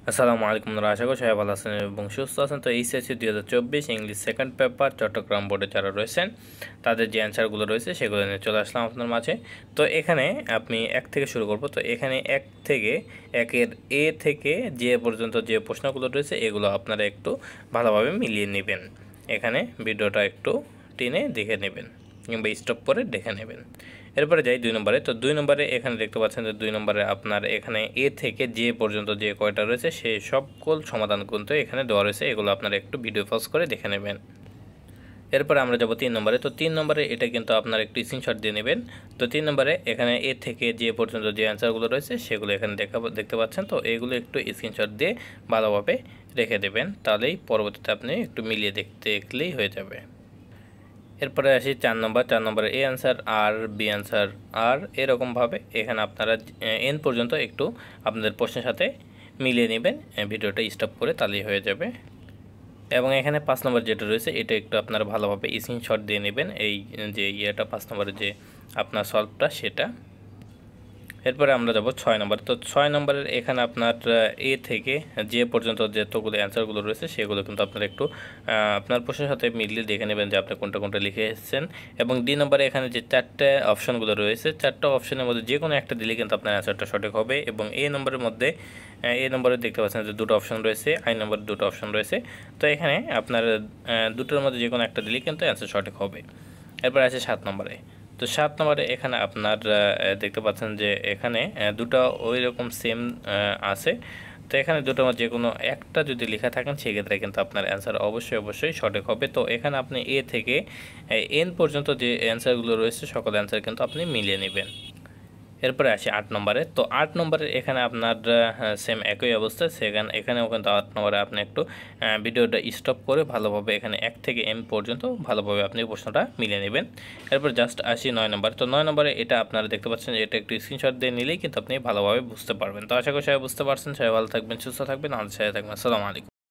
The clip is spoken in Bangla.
আসসালামু আলাইকুম বন্ধুরা, আশা করি সবাই ভালো আছেন এবং সুস্থ আছেন। তো HSC 2024 English second paper Chattogram বোর্ডে যারা রয়েছেন তাদের যে অ্যান্সারগুলো রয়েছে সেগুলো নিয়ে চলে আসলাম আপনার মাঝে। তো এখানে আপনি এক থেকে শুরু করব। তো এখানে এক থেকে একের এ থেকে যে পর্যন্ত যে প্রশ্নগুলো রয়েছে এগুলো আপনারা একটু ভালোভাবে মিলিয়ে নেবেন। এখানে ভিডিওটা একটু টেনে দেখে নেবেন কিংবা স্টপ করে দেখে নেবেন। এরপরে যাই 2 নম্বরে। তো 2 নম্বরে এখানে দেখতে পাচ্ছেন যে 2 নম্বরে আপনার এখানে এ থেকে যে পর্যন্ত যে কয়টা রয়েছে সেই সকল সমাধান কিন্তু এখানে দেওয়া রয়েছে। এগুলো আপনারা একটু ভিডিও পজ করে দেখে নেবেন। এরপরে আমরা যাব 3 নম্বরে। তো 3 নম্বরে এটা কিন্তু আপনারা একটু স্ক্রিনশট দিয়ে নেবেন। তো 3 নম্বরে এখানে এ থেকে যে পর্যন্ত যে অ্যান্সারগুলো রয়েছে সেগুলো এখানে দেখতে পাচ্ছেন। তো এগুলো একটু স্ক্রিনশট দিয়ে ভালোভাবে রেখে দেবেন, তাহলেই পরবর্তীতে আপনি একটু মিলিয়ে দেখলেই হয়ে যাবে। এরপরে আসি 4 নম্বর। 4 নম্বরে A answer R, B answer আর, এরকমভাবে এখানে আপনারা এন পর্যন্ত একটু আপনাদের প্রশ্নের সাথে মিলিয়ে নেবেন। ভিডিওটা স্টপ করে তাহলেই হয়ে যাবে। এবং এখানে 5 নম্বর যেটা রয়েছে এটা একটু আপনারা ভালোভাবে স্ক্রিনশট দিয়ে নেবেন, এই যে 5 নম্বরের যে আপনার সলভটা সেটা। এরপরে আমরা যাব 6 নম্বর। তো 6 নম্বরের এখানে আপনার এ থেকে যে পর্যন্ত যতগুলো অ্যান্সারগুলো রয়েছে সেগুলো কিন্তু আপনারা একটু আপনার প্রশ্নের সাথে মিলিয়ে দেখে নেবেন যে আপনি কোনটা কোনটা লিখে এসেছেন। এবং ডি নম্বরে এখানে যে 4টে অপশনগুলো রয়েছে 4টা অপশনের মধ্যে যে কোনো একটা দিলে কিন্তু আপনার অ্যান্সারটা সঠিক হবে। এবং এ নম্বরের মধ্যে এ নম্বরে দেখতে পাচ্ছেন যে দুটো অপশন রয়েছে, আই নম্বরে দুটো অপশন রয়েছে। তো এখানে আপনার দুটোর মধ্যে যে কোনো একটা দিলে কিন্তু অ্যান্সার সঠিক হবে। এরপর আছে 7 নম্বরে। তো 7 নম্বরে এখানে আপনার দেখতে পাচ্ছেন যে এখানে দুটো ওই রকম সেম আছে। তো এখানে দুটোর মধ্যে যে কোনো একটা যদি লেখা থাকেন সেক্ষেত্রে কিন্তু আপনার অ্যান্সার অবশ্যই সঠিক হবে। তো এখানে আপনি এ থেকে এন পর্যন্ত যে অ্যান্সারগুলো রয়েছে সকল অ্যান্সার কিন্তু আপনি মিলিয়ে নেবেন। এরপরে আসি 8 নম্বরে। তো 8 নম্বরের এখানে আপনার সেম একই অবস্থা, এখানেও কিন্তু 8 নম্বরে আপনি একটু ভিডিওটা স্টপ করে ভালোভাবে এখানে 1 থেকে এম পর্যন্ত ভালোভাবে আপনি প্রশ্নটা মিলিয়ে নেবেন। এরপর জাস্ট আসি 9 নম্বর। তো 9 নম্বরে এটা আপনারা দেখতে পাচ্ছেন যে এটা একটু স্ক্রিনশট দিয়ে নিলেই কিন্তু আপনি ভালোভাবে বুঝতে পারবেন। তো আশা করি সবাই বুঝতে পারছেন। সবাই ভালো থাকবেন, সুস্থ থাকবেন, আমাদের সাথে থাকবেন। আসসালামু আলাইকুম।